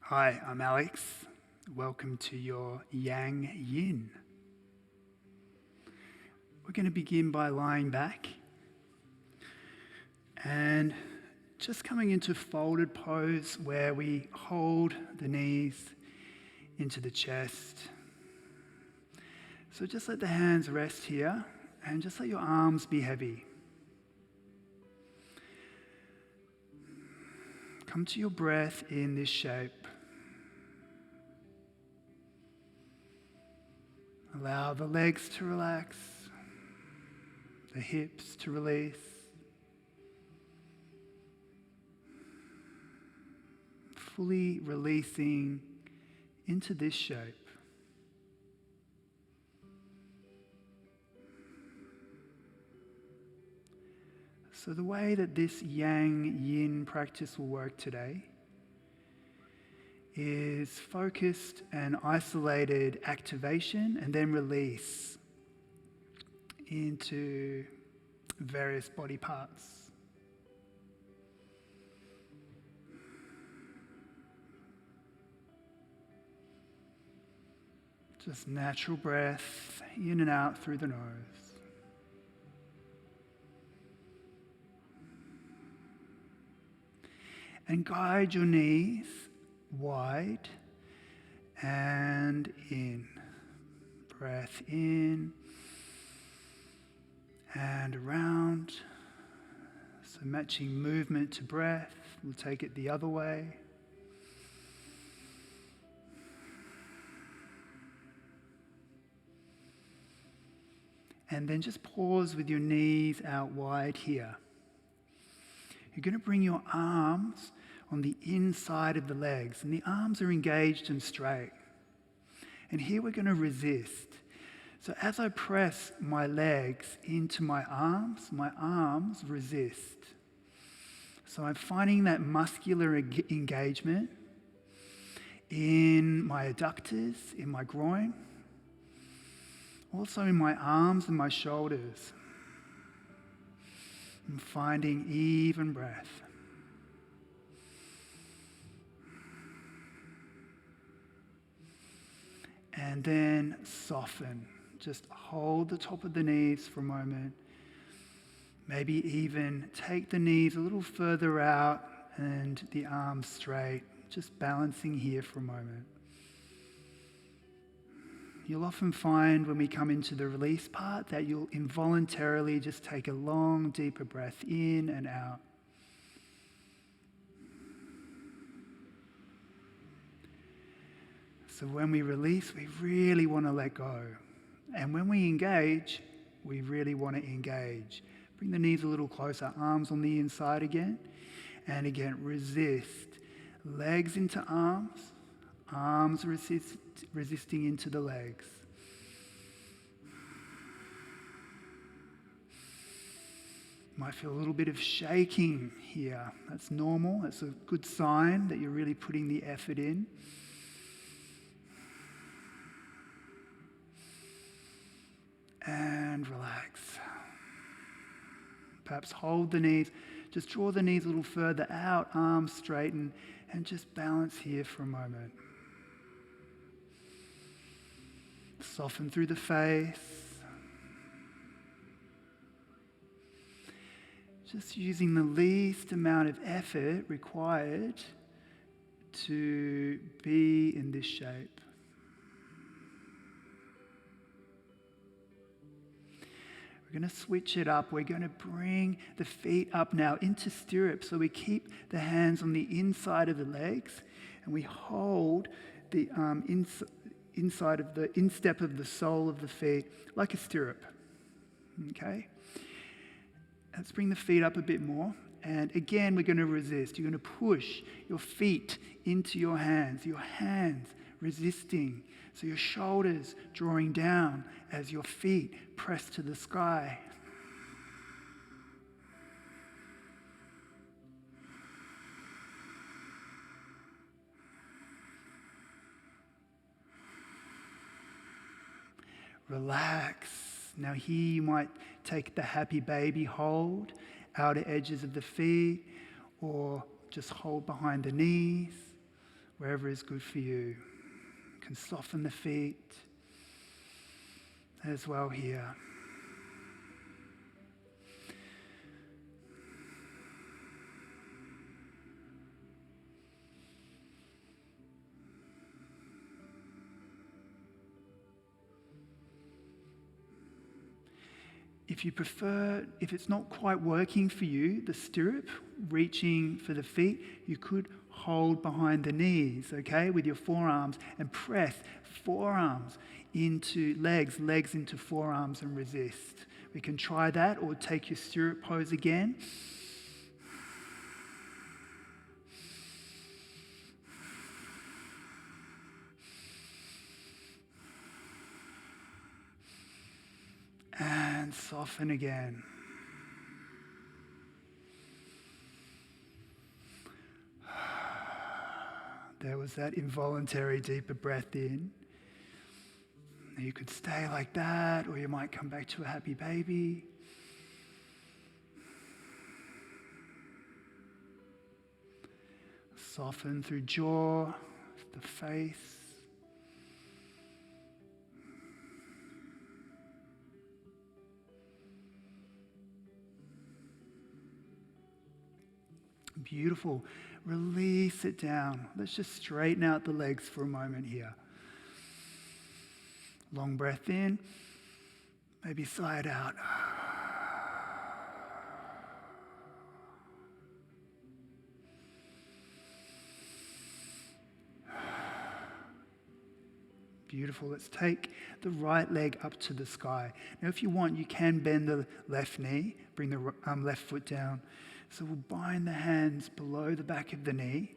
Hi, I'm Alex. Welcome to your Yang Yin. We're going to begin by lying back and just coming into folded pose where we hold the knees into the chest. So just let the hands rest here and just let your arms be heavy. Come to your breath in this shape. Allow the legs to relax, the hips to release. Fully releasing into this shape. So the way that this Yang Yin practice will work today is focused and isolated activation and then release into various body parts. Just natural breath in and out through the nose. And guide your knees wide and in. Breath in and around. So matching movement to breath. We'll take it the other way. And then just pause with your knees out wide here. You're going to bring your arms on the inside of the legs, and the arms are engaged and straight. And here we're going to resist. So as I press my legs into my arms resist. So I'm finding that muscular engagement in my adductors, in my groin, also in my arms and my shoulders. I'm finding even breath. And then soften. Just hold the top of the knees for a moment. Maybe even take the knees a little further out and the arms straight. Just balancing here for a moment. You'll often find when we come into the release part that you'll involuntarily just take a long, deeper breath in and out. So when we release, we really want to let go. And when we engage, we really want to engage. Bring the knees a little closer, arms on the inside again. And again, resist. Legs into arms, arms resisting into the legs. Might feel a little bit of shaking here. That's normal. That's a good sign that you're really putting the effort in. And relax. Perhaps hold the knees. Just draw the knees a little further out, arms straighten, and just balance here for a moment. Soften through the face. Just using the least amount of effort required to be in this shape. We're going to switch it up. We're going to bring the feet up now into stirrups. So we keep the hands on the inside of the legs and we hold the inside of the instep of the sole of the feet like a stirrup. Okay? Let's bring the feet up a bit more. And again, we're going to resist. You're going to push your feet into your hands resisting. So your shoulders drawing down as your feet press to the sky. Relax. Now here you might take the happy baby hold, outer edges of the feet, or just hold behind the knees, wherever is good for you. You can soften the feet as well here. If you prefer, if it's not quite working for you, the stirrup, reaching for the feet, you could hold behind the knees, okay, with your forearms and press forearms into legs, legs into forearms and resist. We can try that, or take your stirrup pose again. And soften again. There was that involuntary deeper breath in. You could stay like that, or you might come back to a happy baby. Soften through jaw, the face. Beautiful. Release it down. Let's just straighten out the legs for a moment here. Long breath in, maybe sigh it out. Beautiful. Let's take the right leg up to the sky. Now, if you want, you can bend the left knee, bring the left foot down. So we'll bind the hands below the back of the knee.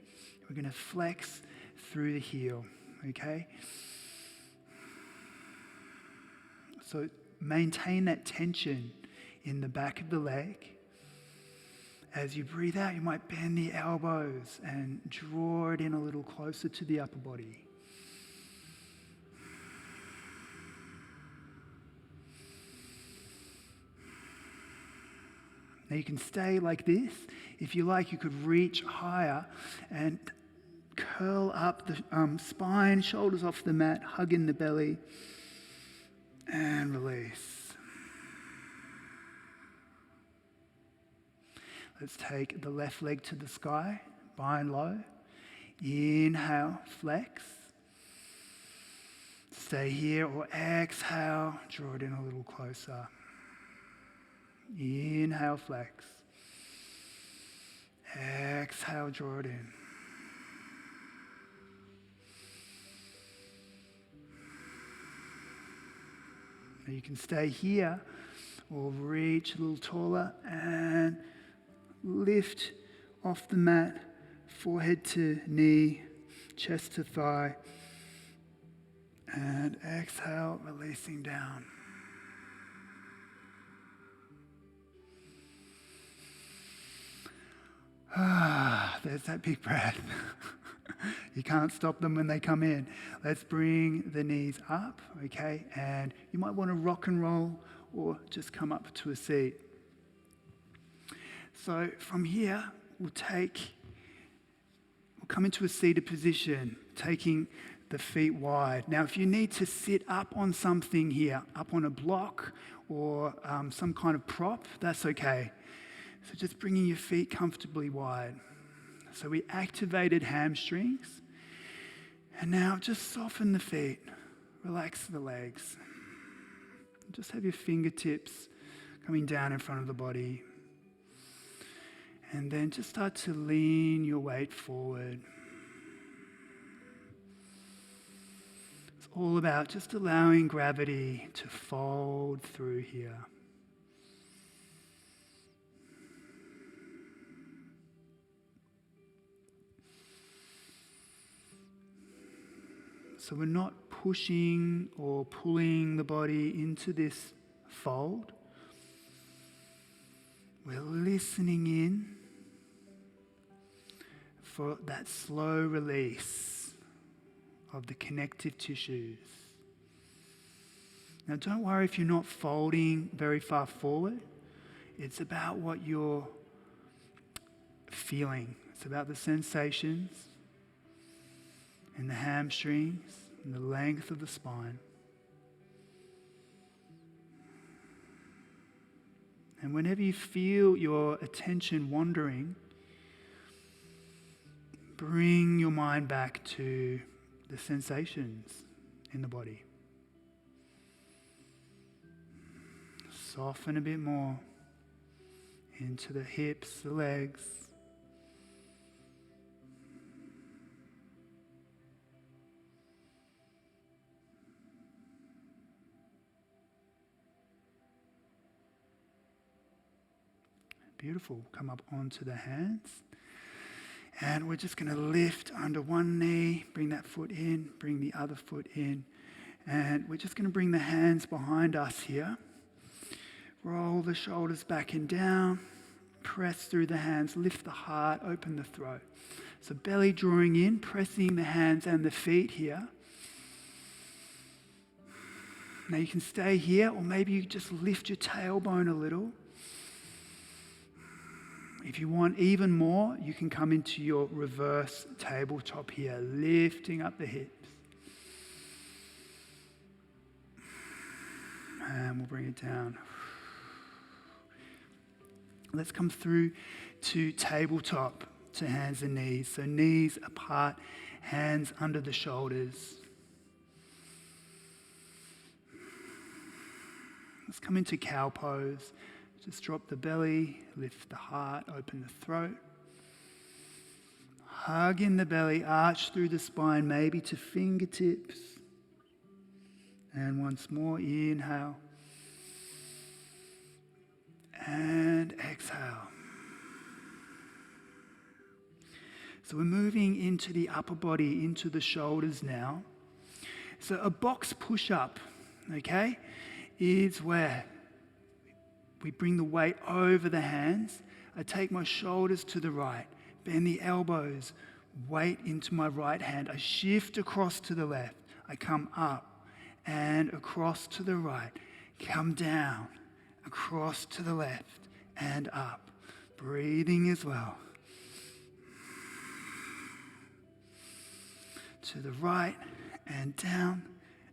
We're going to flex through the heel, okay? So maintain that tension in the back of the leg. As you breathe out, you might bend the elbows and draw it in a little closer to the upper body. Now you can stay like this. If you like, you could reach higher and curl up the spine, shoulders off the mat, hug in the belly, and release. Let's take the left leg to the sky, bind low. Inhale, flex. Stay here, or exhale, draw it in a little closer. Inhale, flex. Exhale, draw it in. Now you can stay here or reach a little taller and lift off the mat, forehead to knee, chest to thigh, and exhale, releasing down. There's that big breath. You can't stop them when they come in. Let's bring the knees up, okay? And you might want to rock and roll or just come up to a seat. So from here, we'll come into a seated position, taking the feet wide. Now, if you need to sit up on something here, up on a block or some kind of prop, that's okay. So just bringing your feet comfortably wide. So we activated hamstrings. And now just soften the feet. Relax the legs. Just have your fingertips coming down in front of the body. And then just start to lean your weight forward. It's all about just allowing gravity to fold through here. So we're not pushing or pulling the body into this fold. We're listening in for that slow release of the connective tissues. Now don't worry if you're not folding very far forward. It's about what you're feeling. It's about the sensations. and the hamstrings and the length of the spine. And whenever you feel your attention wandering, bring your mind back to the sensations in the body. Soften a bit more into the hips, the legs. Beautiful. Come up onto the hands. And we're just going to lift under one knee, bring that foot in, bring the other foot in. And we're just going to bring the hands behind us here. Roll the shoulders back and down. Press through the hands, lift the heart, open the throat. So belly drawing in, pressing the hands and the feet here. Now you can stay here, or maybe you just lift your tailbone a little. If you want even more, you can come into your reverse tabletop here, lifting up the hips. And we'll bring it down. Let's come through to tabletop, to hands and knees. So knees apart, hands under the shoulders. Let's come into cow pose. Just drop the belly, lift the heart, open the throat. Hug in the belly, arch through the spine, maybe to fingertips. And once more, inhale. And exhale. So we're moving into the upper body, into the shoulders now. So a box push-up, okay, is where we bring the weight over the hands. I take my shoulders to the right, bend the elbows, weight into my right hand. I shift across to the left. I come up and across to the right. Come down, across to the left and up. Breathing as well. To the right and down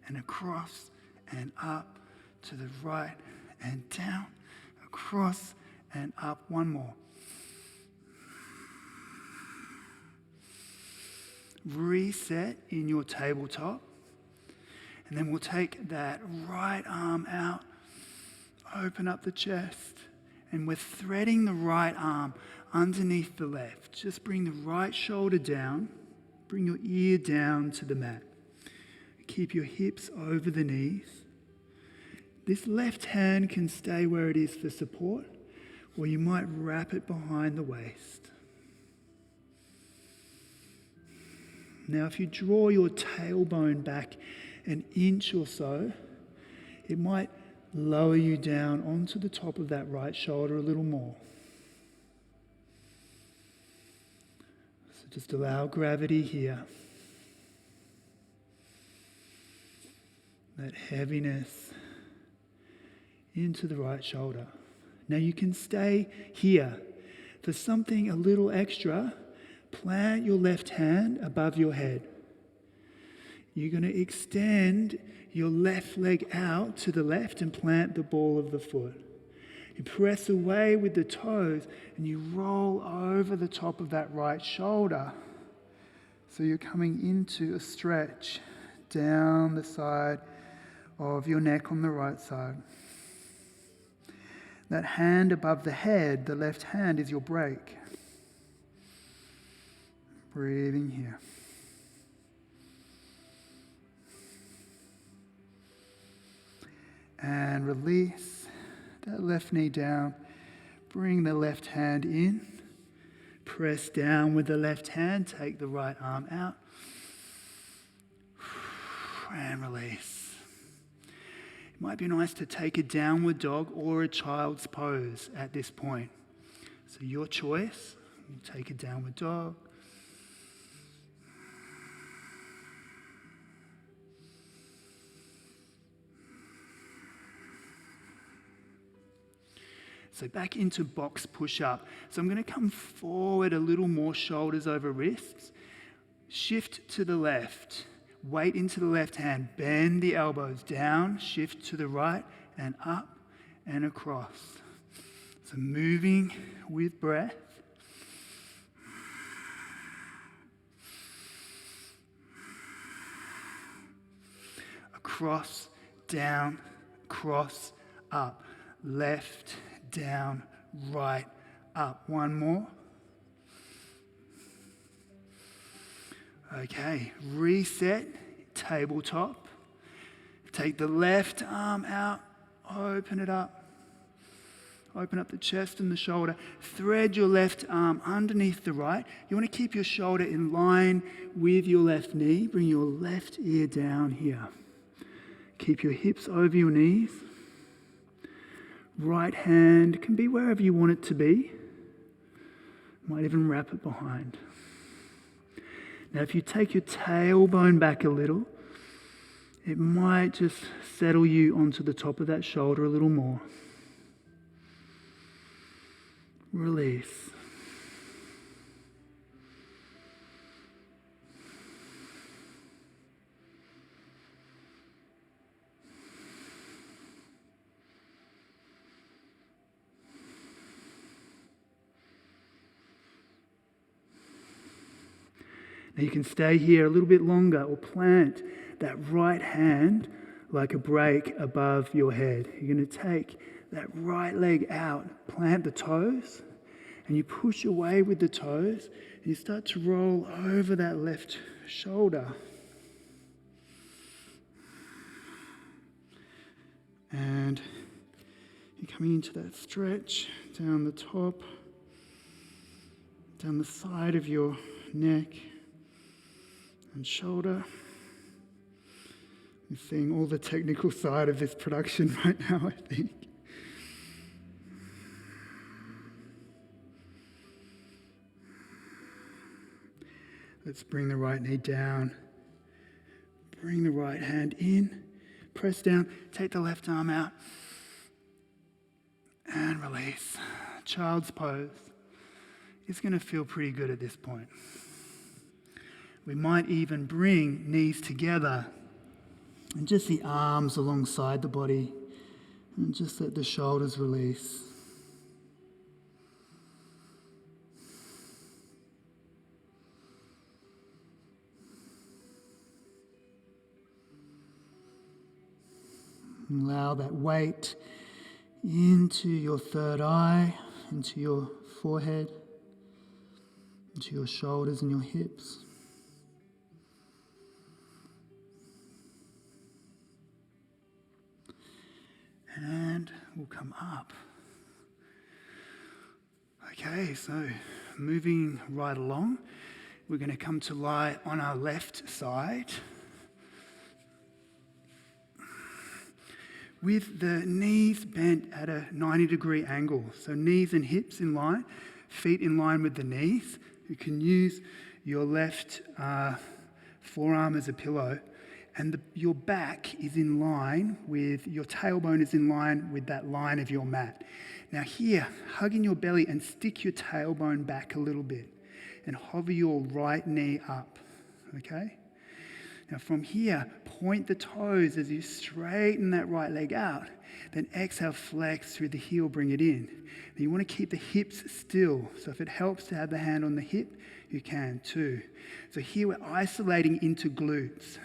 and across and up. To the right and down. Across and up. One more. Reset in your tabletop. And then we'll take that right arm out, open up the chest, and we're threading the right arm underneath the left. Just bring the right shoulder down, bring your ear down to the mat. Keep your hips over the knees. This left hand can stay where it is for support, or you might wrap it behind the waist. Now, if you draw your tailbone back an inch or so, it might lower you down onto the top of that right shoulder a little more. So just allow gravity here. That heaviness into the right shoulder. Now you can stay here. For something a little extra, plant your left hand above your head. You're going to extend your left leg out to the left and plant the ball of the foot. You press away with the toes and you roll over the top of that right shoulder. So you're coming into a stretch down the side of your neck on the right side. That hand above the head, the left hand, is your brake. Breathing here. And release that left knee down. Bring the left hand in. Press down with the left hand. Take the right arm out. And release. It might be nice to take a downward dog or a child's pose at this point. So your choice. You take a downward dog. So back into box push-up. So I'm going to come forward a little more, shoulders over wrists. Shift to the left. Weight into the left hand. Bend the elbows down. Shift to the right and up and across. So moving with breath. Across, down, cross, up. Left, down, right, up. One more. Okay, reset, tabletop. Take the left arm out, open it up. Open up the chest and the shoulder. Thread your left arm underneath the right. You want to keep your shoulder in line with your left knee. Bring your left ear down here. Keep your hips over your knees. Right hand can be wherever you want it to be. Might even wrap it behind. Now, if you take your tailbone back a little, it might just settle you onto the top of that shoulder a little more. Release. Now you can stay here a little bit longer or plant that right hand like a break above your head. You're going to take that right leg out, plant the toes, and you push away with the toes, and you start to roll over that left shoulder. And you're coming into that stretch down the top, down the side of your neck and shoulder. I'm seeing all the technical side of this production right now, I think. Let's bring the right knee down. Bring the right hand in. Press down. Take the left arm out. And release. Child's pose. It's going to feel pretty good at this point. We might even bring knees together and just the arms alongside the body and just let the shoulders release. Allow that weight into your third eye, into your forehead, into your shoulders and your hips. And we'll come up. Okay, so moving right along, we're going to come to lie on our left side with the knees bent at a 90-degree angle. So knees and hips in line, feet in line with the knees. You can use your left forearm as a pillow, and your back is in line with, your tailbone is in line with that line of your mat. Now here, hug in your belly and stick your tailbone back a little bit and hover your right knee up, okay? Now from here, point the toes as you straighten that right leg out. Then exhale, flex through the heel, bring it in. Now you want to keep the hips still. So if it helps to have the hand on the hip, you can too. So here we're isolating into glutes.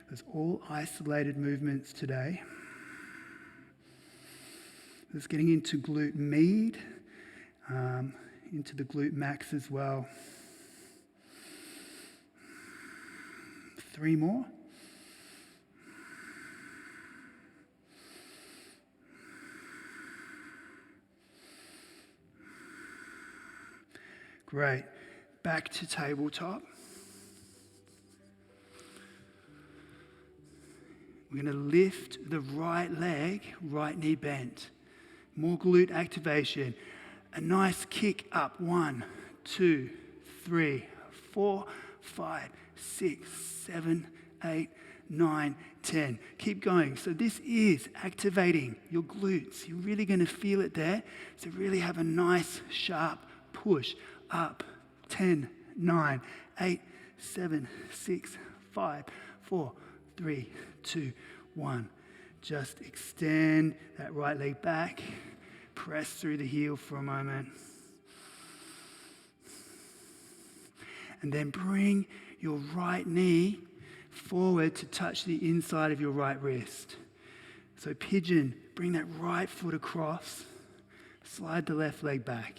There's all isolated movements today. There's getting into glute med, into the glute max as well. 3 more. Great. Back to tabletop. We're going to lift the right leg, right knee bent. More glute activation. A nice kick up. 1, 2, 3, 4, 5, 6, 7, 8, 9, 10. Keep going. So this is activating your glutes. You're really going to feel it there. So really have a nice, sharp push up. 10, 9, 8, 7, 6, 5, 4, 3, 2, 1. Just extend that right leg back. Press through the heel for a moment. And then bring your right knee forward to touch the inside of your right wrist. So pigeon, bring that right foot across. Slide the left leg back.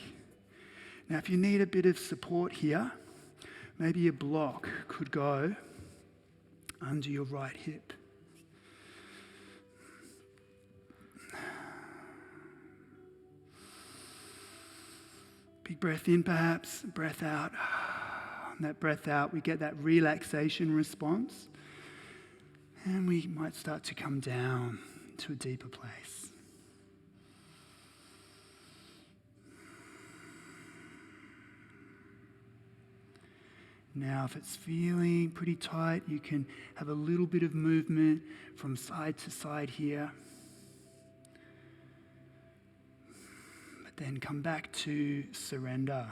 Now if you need a bit of support here, maybe a block could go under your right hip. Big breath in perhaps, breath out. On that breath out, we get that relaxation response. And we might start to come down to a deeper place. Now, if it's feeling pretty tight, you can have a little bit of movement from side to side here. But then come back to surrender.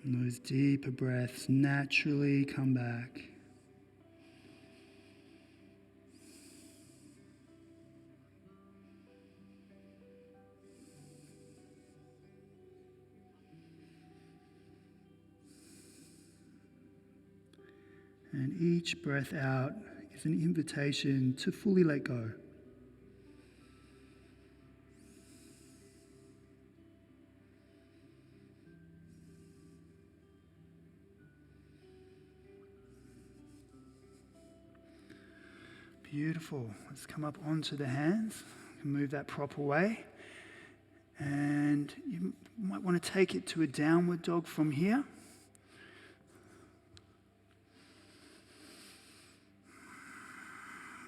And those deeper breaths naturally come back. And each breath out is an invitation to fully let go. Beautiful. Let's come up onto the hands. You can move that proper way. And you might want to take it to a downward dog from here.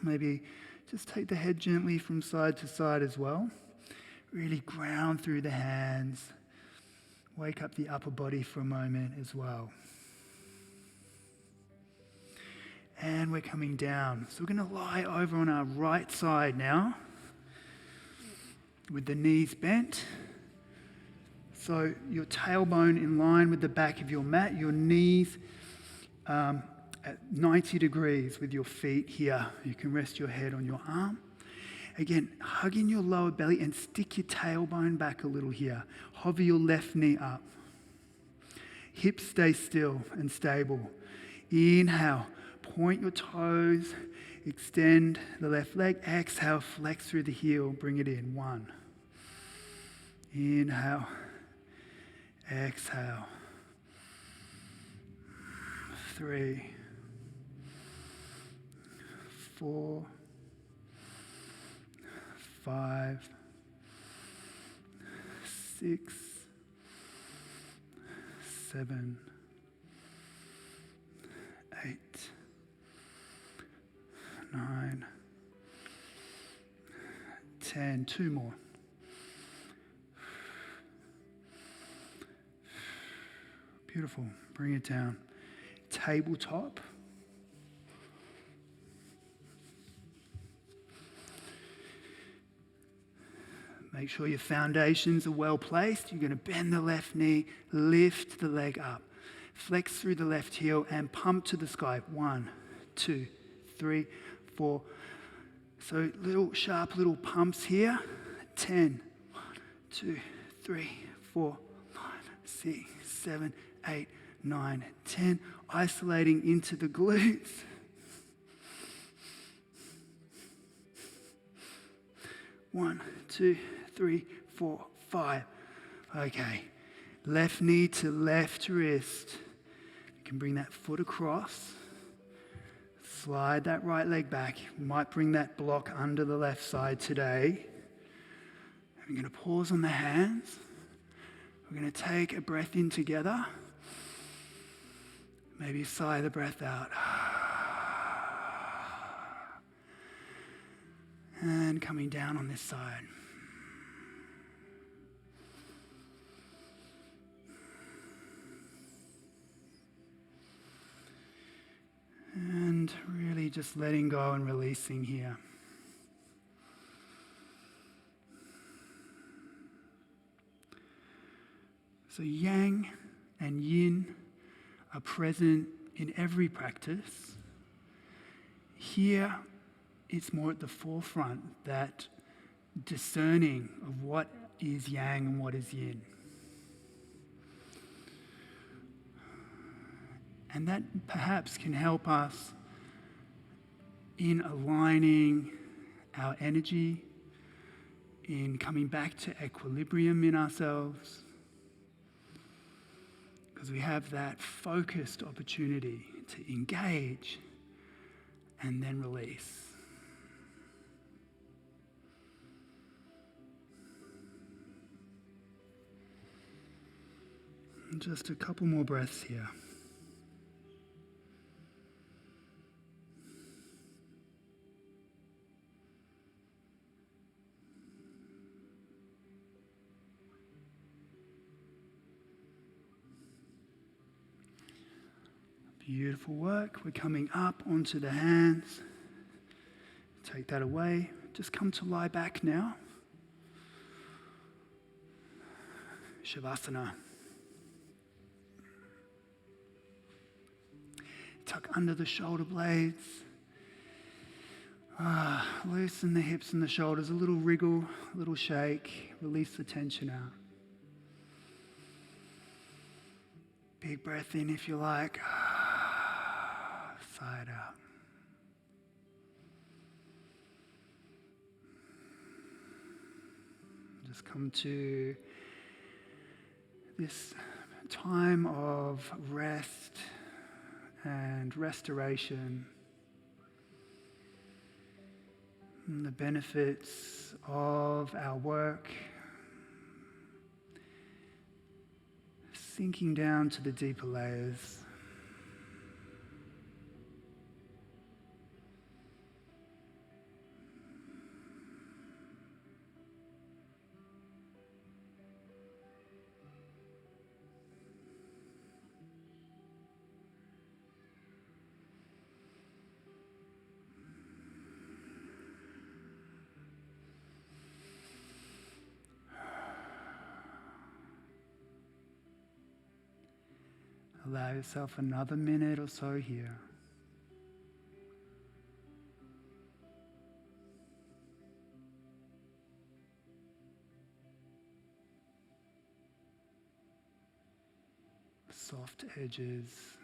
Maybe just take the head gently from side to side as well. Really ground through the hands. Wake up the upper body for a moment as well. And we're coming down. So we're going to lie over on our right side now with the knees bent. So your tailbone in line with the back of your mat, your knees at 90 degrees with your feet here. You can rest your head on your arm. Again, hug in your lower belly and stick your tailbone back a little here. Hover your left knee up. Hips stay still and stable. Inhale. Point your toes, extend the left leg. Exhale, flex through the heel, bring it in. 1. Inhale. Exhale. 3. 4. 5. 6. 7. 8. 9, 10, 2 more. Beautiful. Bring it down. Tabletop. Make sure your foundations are well placed. You're going to bend the left knee, lift the leg up, flex through the left heel and pump to the sky. 1, 2, 3, 4. So little sharp little pumps here. 10. 1, 2, 3, 4, 5, 6, 7, 8, 9, 10. Isolating into the glutes. One, 2, 3, 4, 5. Okay. Left knee to left wrist. You can bring that foot across. Slide that right leg back. We might bring that block under the left side today. We're going to pause on the hands. We're going to take a breath in together. Maybe sigh the breath out. And coming down on this side. really just letting go and releasing here. So Yang and Yin are present in every practice. Here, it's more at the forefront, that discerning of what is Yang and what is Yin. And that perhaps can help us in aligning our energy, in coming back to equilibrium in ourselves, because we have that focused opportunity to engage and then release. And just a couple more breaths here. Beautiful work. We're coming up onto the hands. Take that away. Just come to lie back now. Shavasana. Tuck under the shoulder blades. Loosen the hips and the shoulders. A little wriggle, a little shake. Release the tension out. Big breath in if you like. Sigh it out. Just come to this time of rest and restoration, and the benefits of our work, sinking down to the deeper layers. Allow yourself another minute or so here. Soft edges.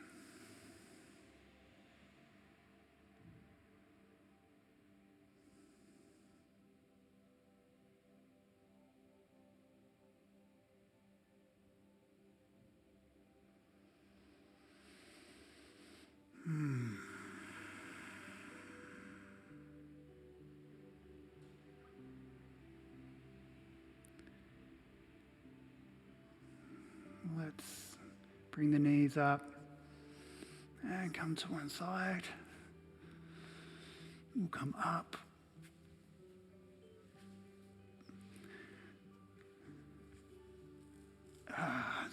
Let's bring the knees up and come to one side. We'll come up.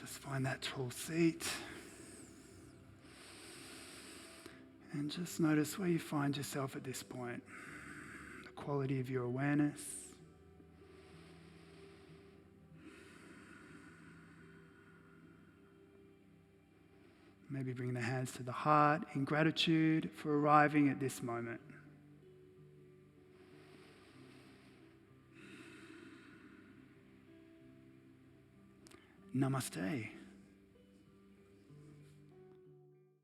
Just find that tall seat. And just notice where you find yourself at this point. The quality of your awareness. Maybe bring the hands to the heart in gratitude for arriving at this moment. Namaste.